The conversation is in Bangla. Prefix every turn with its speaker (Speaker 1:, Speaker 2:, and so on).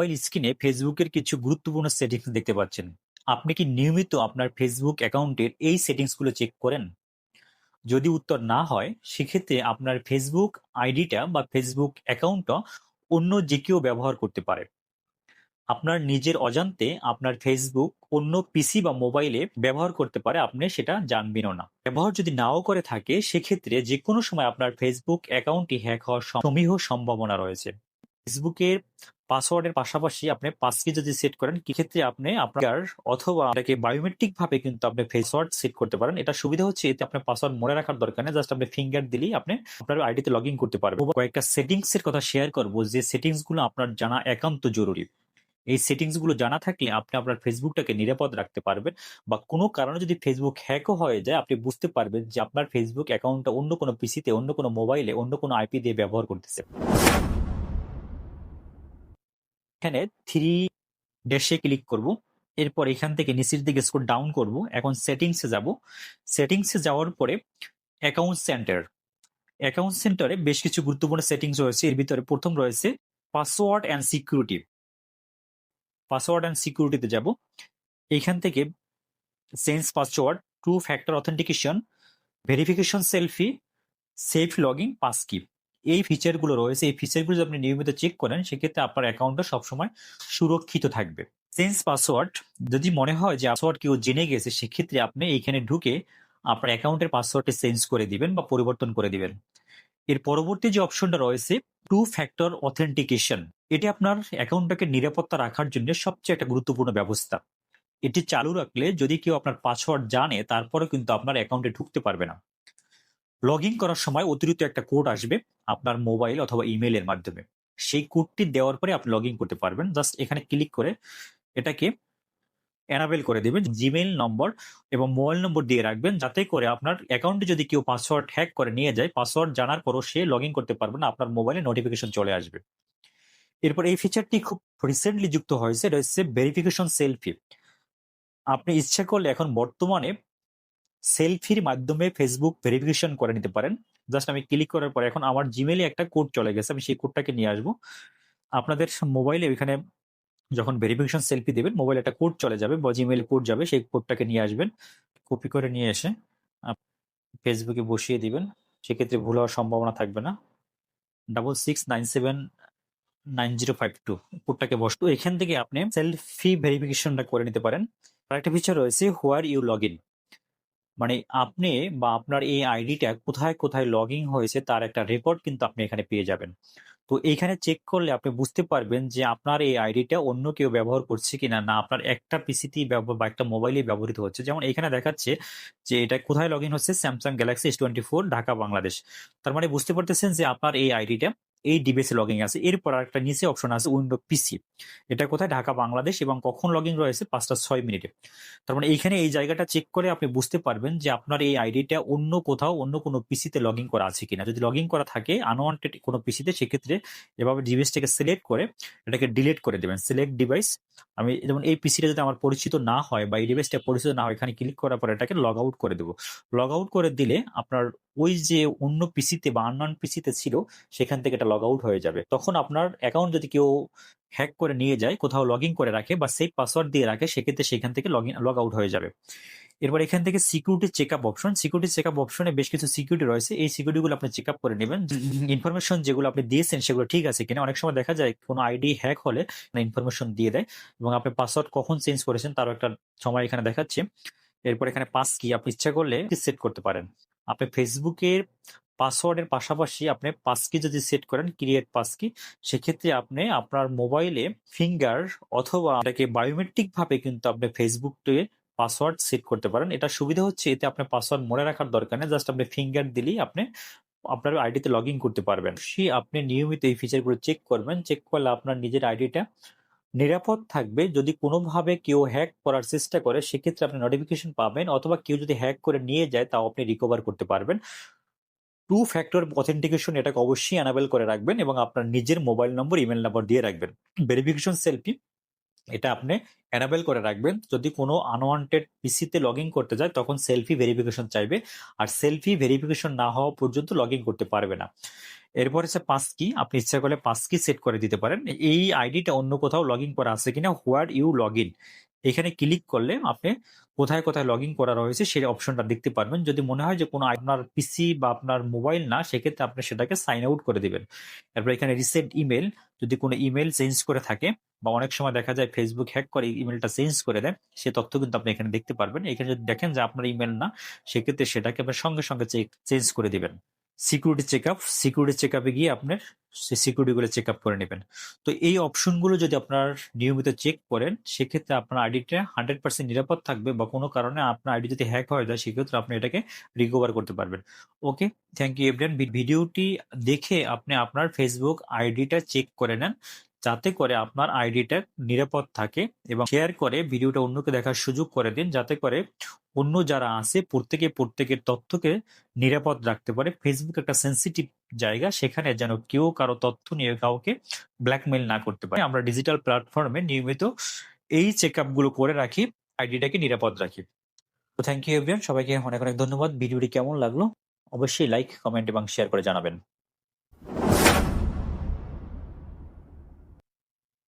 Speaker 1: মোবাইল স্ক্রিনে ফেসবুকের কিছু গুরুত্বপূর্ণ সেটিংস দেখতে পাচ্ছেন। আপনি কি নিয়মিত আপনার ফেসবুক অ্যাকাউন্টের এই সেটিংসগুলো চেক করেন? যদি উত্তর না হয়, সেক্ষেত্রে আপনার ফেসবুক আইডিটা বা ফেসবুক অ্যাকাউন্টটা অন্য যে কেউ ব্যবহার করতে পারে। আপনার নিজের অজান্তে আপনার ফেসবুক অন্য পিসি বা মোবাইলে ব্যবহার করতে পারে, আপনি সেটা জানবেনও না। ব্যবহার যদি নাও করে থাকে, সেক্ষেত্রে যে কোনো সময় আপনার ফেসবুক অ্যাকাউন্টটি হ্যাক হওয়ার সমীহ সম্ভাবনা রয়েছে। ফেসবুকের পাসওয়ার্ডের পাশাপাশি আপনি পাসকি যদি সেট করেন, কি ক্ষেত্রে আপনি আপনার অথবা আপনাকে বায়োমেট্রিক ভাবে কিন্তু আপনি পাসওয়ার্ড সেট করতে পারেন। এটা সুবিধা হচ্ছে, এতে আপনার পাসওয়ার্ড মনে রাখার দরকার নেই, জাস্ট আপনি ফিঙ্গার দিলেই আপনি আপনার আইডিতে লগ ইন করতে পারবেন। কয়েকটা সেটিংস এর কথা শেয়ার করব, যে সেটিংস গুলো আপনার জানা একান্ত জরুরি। এই সেটিংস গুলো জানা থাকলে আপনি আপনার ফেসবুকটাকে নিরাপদ রাখতে পারবেন, বা কোনো কারণে যদি ফেসবুক হ্যাকও হয়ে যায়, আপনি বুঝতে পারবেন যে আপনার ফেসবুক অ্যাকাউন্টটা অন্য কোনো পিসিতে, অন্য কোনো মোবাইলে, অন্য কোনো আইপি দিয়ে ব্যবহার করতেছে। এখানে থ্রি ড্যাশে ক্লিক করব। এরপর এখান থেকে নিচের দিকে স্ক্রল ডাউন করব। এখন সেটিংসে যাব। সেটিংসে যাওয়ার পরে অ্যাকাউন্ট সেন্টার, অ্যাকাউন্ট সেন্টারে বেশ কিছু গুরুত্বপূর্ণ সেটিংস রয়েছে। এর ভিতরে প্রথম রয়েছে password and security. Password and সিকিউরিটিতে যাব। এইখান থেকে change password, two factor authentication, verification selfie, safe login, passkey, এই ফিচারগুলো রয়েছে। এই ফিচারগুলো যদি আপনি নিয়মিত চেক করেন, সেক্ষেত্রে আপনার অ্যাকাউন্টটা সবসময় সুরক্ষিত থাকবে। চেঞ্জ পাসওয়ার্ড, যদি মনে হয় যে পাসওয়ার্ড কেউ জেনে গেছে, সেক্ষেত্রে আপনি এইখানে ঢুকে আপনার অ্যাকাউন্টের পাসওয়ার্ডটি চেঞ্জ করে দিবেন বা পরিবর্তন করে দিবেন। এর পরবর্তী যে অপশনটা রয়েছে টু ফ্যাক্টর অথেন্টিকেশন, এটি আপনার অ্যাকাউন্টটাকে নিরাপত্তা রাখার জন্য সবচেয়ে একটা গুরুত্বপূর্ণ ব্যবস্থা। এটি চালু রাখলে যদি কেউ আপনার পাসওয়ার্ড জানে, তারপরেও কিন্তু আপনার অ্যাকাউন্টে ঢুকতে পারবে না। লগ ইন করার সময় অতিরিক্ত একটা কোড আসবে আপনার মোবাইল অথবা ইমেইলের মাধ্যমে। সেই কোডটি দেওয়ার পরে আপনি লগ ইন করতে পারবেন। জাস্ট এখানে ক্লিক করে এটাকে এনাবেল করে দিবেন। জিমেইল নম্বর এবং মোবাইল নম্বর দিয়ে রাখবেন, যাতে করে আপনার অ্যাকাউন্টে যদি কেউ পাসওয়ার্ড হ্যাক করে নিয়ে যায়, পাসওয়ার্ড জানার পরও সে লগ ইন করতে পারবে না, আপনার মোবাইলে নোটিফিকেশন চলে আসবে। এরপর এই ফিচারটি খুব রিসেন্টলি যুক্ত হয়েছে, এটা হচ্ছে ভেরিফিকেশন সেলফি। আপনি ইচ্ছা করলে এখন বর্তমানে সেলফির মাধ্যমে ফেসবুক ভেরিফিকেশন করে নিতে পারেন। জাস্ট আমি ক্লিক করার পর এখন আমার জিমেইলে একটা কোড চলে গেছে, আমি সেই কোডটাকে নিয়ে আসবো। আপনাদের মোবাইলে ওইখানে যখন ভেরিফিকেশন সেলফি দেবেন, মোবাইলে একটা কোড চলে যাবে বা জিমেইল কোড যাবে, সেই কোডটাকে নিয়ে আসবেন। কপি করে নিয়ে এসে ফেসবুকে বসিয়ে দিবেন। সেক্ষেত্রে ভুল হওয়ার সম্ভাবনা থাকবে না। 66979052 কোডটাকে বসতো, এখান থেকে আপনি সেলফি ভেরিফিকেশনটা করে নিতে পারেন। আরেকটা ফিচার রয়েছে হোয়ার ইউ লগ ইন, মানে আপনি বা আপনার এই আইডিটা কোথায় কোথায় লগ ইন হয়েছে তার একটা রেকর্ড কিন্তু আপনি এখানে পেয়ে যাবেন। তো এইখানে চেক করলে আপনি বুঝতে পারবেন যে আপনার এই আইডিটা অন্য কেউ ব্যবহার করছে কিনা, না আপনার একটা পিসিতেই বা একটা মোবাইলেই ব্যবহৃত হচ্ছে। যেমন এখানে দেখাচ্ছে যে এটা কোথায় লগ ইন হচ্ছে, Samsung Galaxy S24, Dhaka, Bangladesh. তার মানে বুঝতে পারতেছেন যে আপনার এই আইডিটা এই ডিভাইসে লগ ইন আছে। এরপর একটা নিচে অপশন আছে উইন্ডো পিসি, এটা কোথায়, ঢাকা, বাংলাদেশ, এবং কখন লগ ইন রয়েছে 5টা 6 মিনিটে। তার মানে এইখানে এই জায়গাটা চেক করে আপনি বুঝতে পারবেন যে আপনার এই আইডিটা অন্য কোথাও, অন্য কোনো পিসিতে লগ ইন করা আছে কিনা। যদি লগ ইন করা থাকে আনওয়ান্টেড কোনো পিসিতে, সেক্ষেত্রে এভাবে ডিভাইসটাকে সিলেক্ট করে এটাকে ডিলিট করে দেবেন। সিলেক্ট ডিভাইস, আমি যেমন এই পিসিটা যদি আমার পরিচিত না হয় বা এই ডিভাইসটা পরিচিত না হয়, এখানে ক্লিক করার পর এটাকে লগ আউট করে দেবো। লগ আউট করে দিলে আপনার ওই যে অন্য পিসিতে বা আননোন পিসিতে ছিল, সেখান থেকে এটা লগ আউট হয়ে যাবে। তখন আপনার অ্যাকাউন্ট যদি কেউ হ্যাক করে নিয়ে যায়, কোথাও লগ ইন করে রাখে বা সেভ পাসওয়ার্ড দিয়ে রাখে, সেক্ষেত্রে সেখান থেকে লগ আউট হয়ে যাবে। এরপর এখান থেকে security checkup option, security checkup অপশনে বেশ কিছু সিকিউরিটি রয়েছে। এই সিকিউরিটি গুলো আপনি চেকআপ করে নেবেন, ইনফরমেশন যেগুলো আপনি দিয়েছেন সেগুলো ঠিক আছে কিনা। অনেক সময় দেখা যায় কোনো আইডি হ্যাক হলে ইনফরমেশন দিয়ে দেয়, এবং আপনি পাসওয়ার্ড কখন চেঞ্জ করেছেন তারও একটা সময় এখানে দেখাচ্ছে। এরপর এখানে পাস কি আপনি ইচ্ছা করলে সেট করতে পারেন। আপনি ফেসবুকের পাসওয়ার্ডের পাশাপাশি আপনি পাসকি যদি সেট করেন, ক্রিয়েট পাসকি, সেক্ষেত্রে আপনি আপনার মোবাইলে ফিঙ্গার অথবা এটাকে বায়োমেট্রিক ভাবে কিন্তু আপনি ফেসবুকে পাসওয়ার্ড সেট করতে পারেন। এটা সুবিধা হচ্ছে, এতে আপনি পাসওয়ার্ড মনে রাখার দরকার নেই, জাস্ট আপনি ফিঙ্গার দিলেই আপনি আপনার আইডিতে লগ ইন করতে পারবেন। সেই আপনি নিয়মিত এই ফিচারগুলো চেক করবেন। চেক করলে আপনার নিজের আইডিটা নিরাপদ থাকবে। যদি কোনোভাবে কেউ হ্যাক করার চেষ্টা করে, সেক্ষেত্রে আপনি নোটিফিকেশন পাবেন, অথবা কেউ যদি হ্যাক করে নিয়ে যায় তাও আপনি রিকভার করতে পারবেন। টু ফ্যাক্টর অথেন্টিকেশন, এটাকে অবশ্যই এনাবেল করে রাখবেন এবং আপনার নিজের মোবাইল নম্বর, ইমেল নম্বর দিয়ে রাখবেন। ভেরিফিকেশন সেলফি, এটা আপনি এনাবেল করে রাখবেন। যদি কোনো আনওয়ান্টেড পিসিতে লগ ইন করতে যায়, তখন সেলফি ভেরিফিকেশন চাইবে, আর সেলফি ভেরিফিকেশন না হওয়া পর্যন্ত লগ ইন করতে পারবে না। এরপর হচ্ছে পাস কি, আপনি ইচ্ছা করলে পাস কি সেট করে দিতে পারেন। এই আইডিটা অন্য কোথাও লগ ইন করা আছে কিনা, হোয়ার ইউ লগ ইন, এখানে ক্লিক করলে আপনি কোথায় কোথায় লগ ইন করা রয়েছে সেই অপশনটা দেখতে পারবেন। যদি মনে হয় যে কোনো আপনার পিসি বা আপনার মোবাইল না, সেক্ষেত্রে আপনি সেটাকে সাইন আউট করে দিবেন। এরপর এখানে রিসেন্ট ইমেল, যদি কোনো ইমেল চেঞ্জ করে থাকে বা অনেক সময় দেখা যায় ফেসবুক হ্যাক করে ইমেলটা চেঞ্জ করে দেয়, সে তথ্য কিন্তু আপনি এখানে দেখতে পারবেন। এখানে যদি দেখেন যে আপনার ইমেল না, সেক্ষেত্রে সেটাকে আপনি সঙ্গে সঙ্গে চেঞ্জ করে দিবেন। সিকিউরিটি চেকআপ, সিকিউরিটি চেকআপে গিয়ে আপনার সিকিউরিটি গুলো চেক আপ করে নেবেন। তো এই অপশনগুলো যদি আপনার নিয়মিত চেক করেন, সেক্ষেত্রে আপনার আইডিটা 100% নিরাপদ থাকবে, বা কোনো কারণে আপনার আইডি যদি হ্যাক হয়ে যায় সেক্ষেত্রে আপনি এটাকে রিকভার করতে পারবেন। ওকে, থ্যাংক ইউ এভরিওয়ান। ভিডিওটি দেখে আপনি আপনার ফেসবুক আইডিটা চেক করে নেন, যাতে করে আপনার আইডিটা নিরাপদ থাকে, এবং শেয়ার করে ভিডিওটা অন্যকে দেখার সুযোগ করে দিন, যাতে করে অন্য যারা আছে প্রত্যেকের তথ্যকে নিরাপদ রাখতে পারে। ফেসবুক একটা সেন্সিটিভ জায়গা, সেখানে যেন কেউ কারো তথ্য নিয়ে কাউকে ব্ল্যাকমেইল না করতে পারে। আমরা ডিজিটাল প্ল্যাটফর্মে নিয়মিত এই চেক আপ গুলো করে রাখি, আইডিটাকে নিরাপদ রাখি। তো থ্যাংক ইউ এভরিওয়ান, সবাইকে অনেক অনেক ধন্যবাদ। ভিডিওটি কেমন লাগলো অবশ্যই লাইক, কমেন্ট এবং শেয়ার করে জানাবেন।